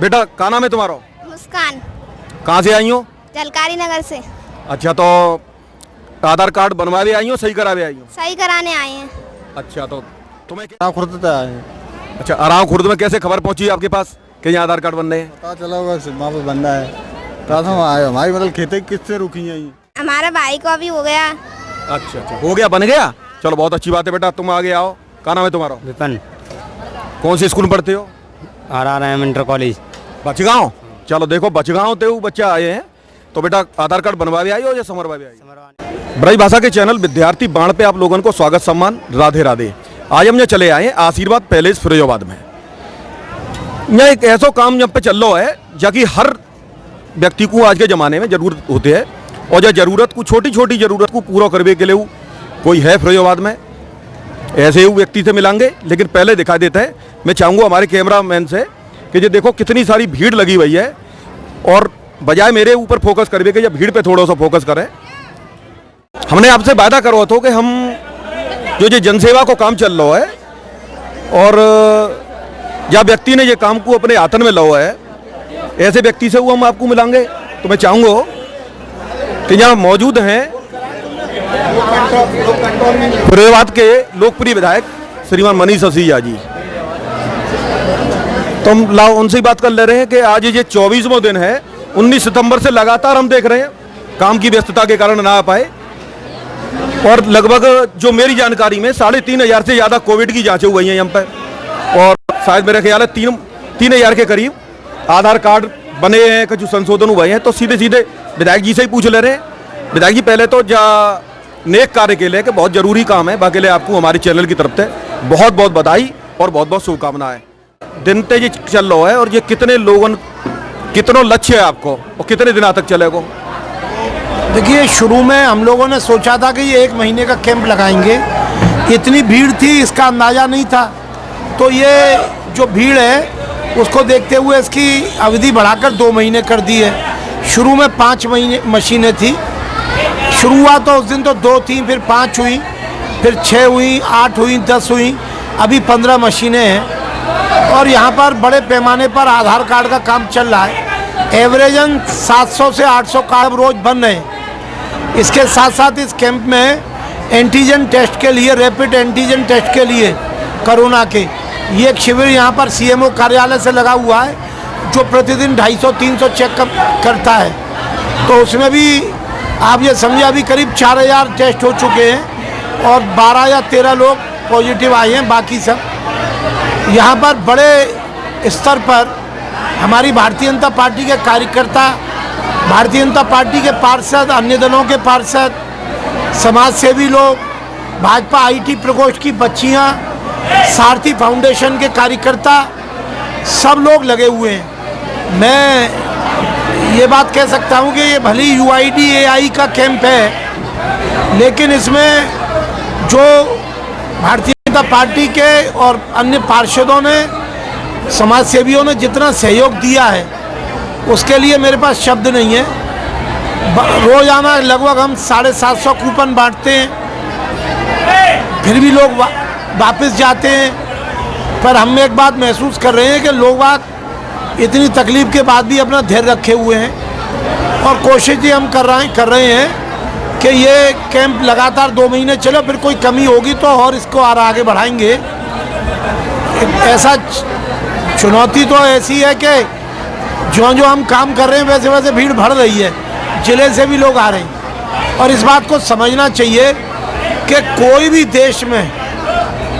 बेटा का नाम है तुम्हारा? मुस्कान। कहाँ से आई हो? जलकारी नगर से। अच्छा, तो आधार कार्ड बनवावे आई हो, सही करावे आई हो? सही कराने आए हैं। अच्छा, तो तुम्हें आराव खुर्द से आए हैं। अच्छा, आराव खुर्द में कैसे खबर पहुंची आपके पास कि यहाँ आधार कार्ड बन रहे हैं? पता चला होगा वहाँ पे बनना है, कहा था आए हमारी मतलब खेती किससे रुकी है ये? हमारे भाई को अभी हो गया। अच्छा अच्छा, हो गया, बन गया, चलो बहुत अच्छी बात है बेटा, तुम आगे आओ। क्या नाम है तुम्हारा? विपिन। कौन से स्कूल में पढ़ते हो? RRM inter college Bachgaon. चलो देखो, बचगांव ते बच्चा आए हैं, तो बेटा आधार कार्ड बनवावे आई हो या समरवावे आई हो? ब्रज भाषा के चैनल विद्यार्थी बाण पे आप लोगों को स्वागत सम्मान, राधे राधे। आज हम यहाँ चले आए हैं आशीर्वाद पैलेस फिरोजाबाद में। यहाँ एक ऐसा काम यहाँ पे चल रहा है जाकि हर व्यक्ति को आज के ज़माने में जरूरत होती है, और जो जरूरत को छोटी छोटी जरूरत को पूरा करने के लिए कोई है फिरोजाबाद में, ऐसे ही व्यक्ति से मिलाएंगे। लेकिन पहले दिखा देता है, मैं चाहूँगा हमारे कैमरा मैन से कि ये देखो कितनी सारी भीड़ लगी हुई है, और बजाय मेरे ऊपर फोकस करवे के या भीड़ पे थोड़ा सा फोकस करें। हमने आपसे वादा करो तो कि हम जो जनसेवा को काम चल रहा है, और या व्यक्ति ने ये काम को अपने हाथन में लाया है, ऐसे व्यक्ति से वो हम आपको मिलाएंगे। तो मैं चाहूँगा कि यहाँ मौजूद हैं फिरोजाबाद के लोकप्रिय विधायक श्रीमान मनीष सिसोदिया जी। तो हम लाओ उनसे ही बात कर ले रहे हैं कि आज ये 24वां दिन है। 19 सितंबर से लगातार हम देख रहे हैं, काम की व्यस्तता के कारण ना आ पाए, और लगभग जो मेरी जानकारी में 3500 से ज़्यादा कोविड की जांचें हुई हैं यहाँ पर, और शायद मेरे ख्याल है 3000 के करीब आधार कार्ड बने हैं, कुछ संशोधन हुए हैं। तो सीधे सीधे विधायक जी से ही पूछ ले रहे हैं। विधायक जी, पहले तो नेक कार्य के लिए कि बहुत जरूरी काम है, बाकी लिए आपको हमारे चैनल की तरफ से बहुत बहुत बधाई और बहुत बहुत शुभकामनाएं। दिन पे ये चल रहा है, और ये कितने लोगों, कितनों लक्ष्य है आपको, और कितने दिनों तक चलेगा? देखिए, शुरू में हम लोगों ने सोचा था कि ये 1 महीने का कैंप लगाएंगे, इतनी भीड़ थी इसका अंदाज़ा नहीं था। तो ये जो भीड़ है उसको देखते हुए इसकी अवधि बढ़ाकर 2 महीने कर दी है। शुरू में 5 मशीनें थी, शुरुआत तो उस दिन तो 2 थी, फिर 5 हुई, फिर 6 हुई, 8 हुई, 10 हुई, अभी 15 मशीनें हैं। और यहाँ पर बड़े पैमाने पर आधार कार्ड का काम चल रहा है। एवरेजन 700 से 800 कार्ड रोज बन रहे हैं। इसके साथ साथ इस कैंप में एंटीजन टेस्ट के लिए, रैपिड एंटीजन टेस्ट के लिए कोरोना के, ये एक शिविर यहाँ पर CMO कार्यालय से लगा हुआ है, जो प्रतिदिन 250-300 चेक करता है। तो उसमें भी आप ये समझिए अभी करीब 4000 टेस्ट हो चुके हैं, और 12 या 13 लोग पॉजिटिव आए हैं। बाकी सब यहाँ पर बड़े स्तर पर हमारी भारतीय जनता पार्टी के कार्यकर्ता, भारतीय जनता पार्टी के पार्षद, अन्य दलों के पार्षद, समाज सेवी लोग, भाजपा IT प्रकोष्ठ की बच्चियाँ, सारथी फाउंडेशन के कार्यकर्ता, सब लोग लगे हुए हैं। मैं ये बात कह सकता हूँ कि ये भली UIDAI का कैंप है, लेकिन इसमें जो भारतीय जनता पार्टी के और अन्य पार्षदों ने, समाज सेवियों ने जितना सहयोग दिया है, उसके लिए मेरे पास शब्द नहीं है। रोजाना लगभग हम 750 कूपन बांटते हैं, फिर भी लोग वापस जाते हैं। पर हम एक बात महसूस कर रहे हैं कि लोग इतनी तकलीफ के बाद भी अपना धैर्य रखे हुए हैं, और कोशिश ये हम कर रहे हैं कि ये कैंप लगातार 2 महीने चले, फिर कोई कमी होगी तो और इसको आगे बढ़ाएंगे। ऐसा चुनौती तो ऐसी है कि जो जो हम काम कर रहे हैं वैसे वैसे भीड़ बढ़ रही है, जिले से भी लोग आ रहे हैं। और इस बात को समझना चाहिए कि कोई भी देश में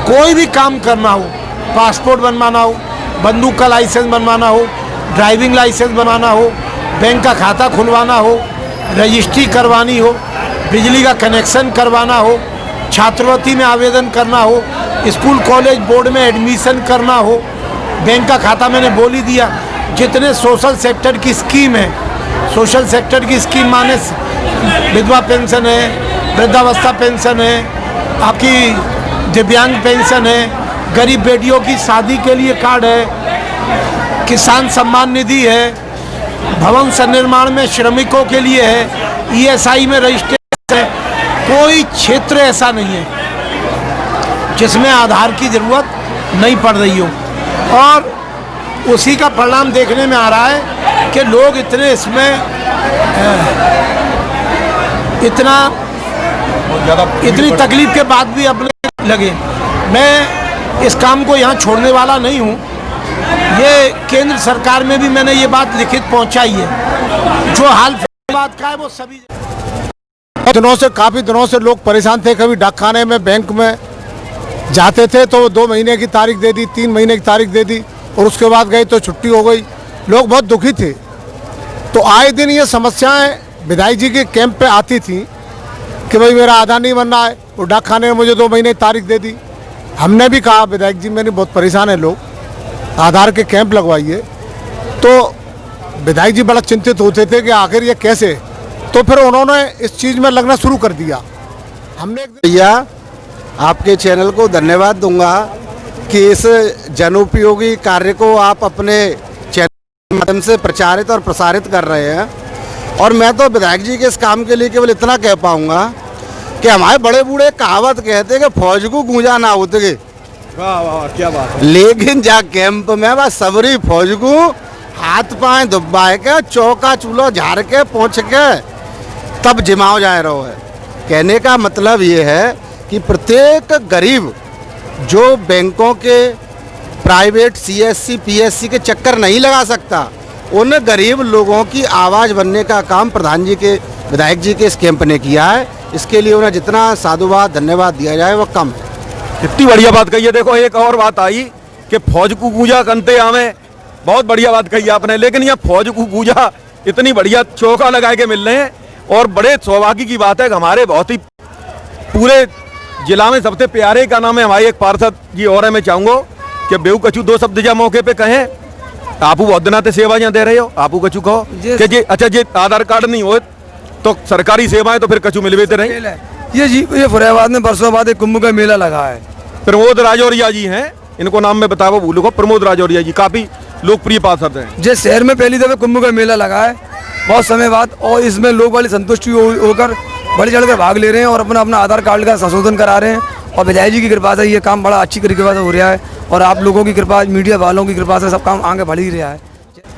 कोई भी काम करना हो, पासपोर्ट बनवाना हो, बंदूक का लाइसेंस बनवाना हो, ड्राइविंग लाइसेंस बनवाना हो, बैंक का खाता खुलवाना हो, रजिस्ट्री करवानी हो, बिजली का कनेक्शन करवाना हो, छात्रवृत्ति में आवेदन करना हो, स्कूल कॉलेज बोर्ड में एडमिशन करना हो, बैंक का खाता मैंने बोल ही दिया। जितने सोशल सेक्टर की स्कीम है, सोशल सेक्टर की स्कीम माने विधवा पेंशन है, वृद्धावस्था पेंशन है, आपकी दिव्यांग पेंशन है, गरीब बेटियों की शादी के लिए कार्ड है, किसान सम्मान निधि है, भवन संनिर्माण में श्रमिकों के लिए है, ESI में रजिस्ट्रेशन है। कोई क्षेत्र ऐसा नहीं है जिसमें आधार की ज़रूरत नहीं पड़ रही हो। और उसी का परिणाम देखने में आ रहा है कि लोग इतने इसमें इतनी तकलीफ के बाद भी अपने लगे। मैं इस काम को यहाँ छोड़ने वाला नहीं हूँ। ये केंद्र सरकार में भी मैंने ये बात लिखित पहुँचाई है। जो हाल बात का है वो सभी काफ़ी दिनों से लोग परेशान थे। कभी डाकखाने में, बैंक में जाते थे तो 2 महीने की तारीख दे दी, 3 महीने की तारीख दे दी और उसके बाद गए तो छुट्टी हो गई। लोग बहुत दुखी थे। तो आए दिन ये समस्याएं विधायक जी के कैंप पे आती थी कि भाई मेरा आधार नहीं बन रहा है, वो डाकखाने में मुझे 2 महीने की तारीख दे दी। हमने भी कहा विधायक जी मेरे बहुत परेशान है लोग, आधार के कैंप लगवाइए। तो विधायक जी बड़ा चिंतित होते थे कि आखिर ये कैसे। तो फिर उन्होंने इस चीज़ में लगना शुरू कर दिया। हमने भैया आपके चैनल को धन्यवाद दूंगा कि इस जनोपयोगी कार्य को आप अपने चैनल के माध्यम से प्रचारित और प्रसारित कर रहे हैं। और मैं तो विधायक जी के इस काम के लिए केवल इतना कह पाऊंगा कि हमारे बड़े बूढ़े कहावत कहते हैं कि फौज को गूंजा ना उतगे। वाह वाह क्या बात है। लेकिन जा कैंप में बस सबरी फौज को हाथ पाए दुब्बाए के, चौका चूल्हा झाड़ के, पहुँच के तब जिमाओ जा रहा है। कहने का मतलब ये है कि प्रत्येक गरीब जो बैंकों के प्राइवेट सीएससी पीएससी के चक्कर नहीं लगा सकता, उन गरीब लोगों की आवाज़ बनने का काम प्रधान जी के, विधायक जी के इस कैंप ने किया है। इसके लिए उन्हें जितना साधुवाद धन्यवाद दिया जाए वो कम है। कितनी बढ़िया बात कही है। देखो एक और बात आई कि फौज को गूंजा कंते आवे, बहुत बढ़िया बात कही आपने। लेकिन यह फौज को गूंजा इतनी बढ़िया चौका लगा के मिल रहे हैं। और बड़े सौभाग्य की बात है कि हमारे बहुत ही पूरे जिला में सबसे प्यारे का नाम है हमारे एक पार्षद जी और है। मैं चाहूँगा कि बेऊ कचू 2 शब्द जा मौके पे कहें। आपू बहुत दिना ते सेवा यहाँ दे रहे हो, आपू कचू कहो कि जी अच्छा जी आधार कार्ड नहीं हो तो सरकारी सेवाएं तो फिर कचू मिलवे दे रहे। ये फुरैबाद में बरसों बाद एक कुंभ का मेला लगा है। प्रमोद राजौरिया जी हैं, इनको नाम मैं बताओ भूलूंगा। प्रमोद राजौरिया जी काफी लोकप्रिय पार्षद हैं। जिस शहर में पहली दफे कुंभ का मेला लगा है बहुत समय बाद, और इसमें लोग वाली संतुष्टि होकर बढ़ चढ़ कर भाग ले रहे हैं और अपना अपना आधार कार्ड का संशोधन करा रहे हैं। और विधायक जी की कृपा से ये काम बड़ा अच्छी तरीके से हो रहा है और आप लोगों की कृपा, मीडिया वालों की कृपा से सब काम आगे बढ़ ही रहा है।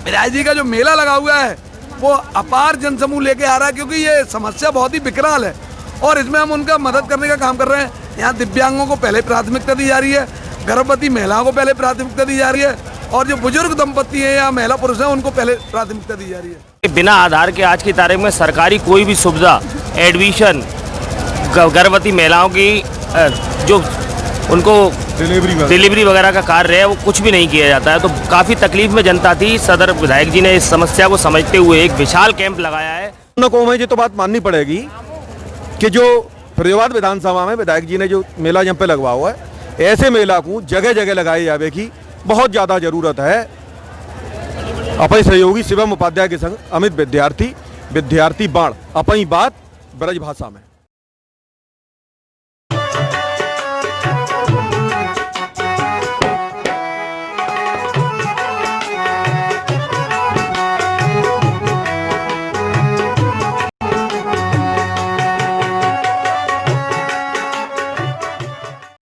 विधायक जी का जो मेला लगा हुआ है वो अपार जनसमूह लेके आ रहा है, क्योंकि ये समस्या बहुत ही विकराल है और इसमें हम उनका मदद करने का काम कर रहे हैं। यहाँ दिव्यांगों को पहले प्राथमिकता दी जा रही है, गर्भवती महिलाओं को पहले प्राथमिकता दी जा रही है और जो बुजुर्ग दंपति हैं या महिला पुरुष हैं उनको पहले प्राथमिकता दी जा रही है। बिना आधार के आज की तारीख में सरकारी कोई भी सुविधा, एडमिशन, गर्भवती महिलाओं की जो उनको डिलीवरी वगैरह का कार्य है वो कुछ भी नहीं किया जाता है। तो काफ़ी तकलीफ में जनता थी। सदर विधायक जी ने इस समस्या को समझते हुए एक विशाल कैंप लगाया है। को ये तो बात माननी पड़ेगी कि जो फरीदाबाद विधानसभा में विधायक जी ने जो मेला यहाँ पे लगवा हुआ है, ऐसे मेला को जगह जगह लगाए जावे की बहुत ज़्यादा ज़रूरत है। अपने सहयोगी शिवम उपाध्याय के संग अमित विद्यार्थी बाण अपनी बात ब्रज भाषा में।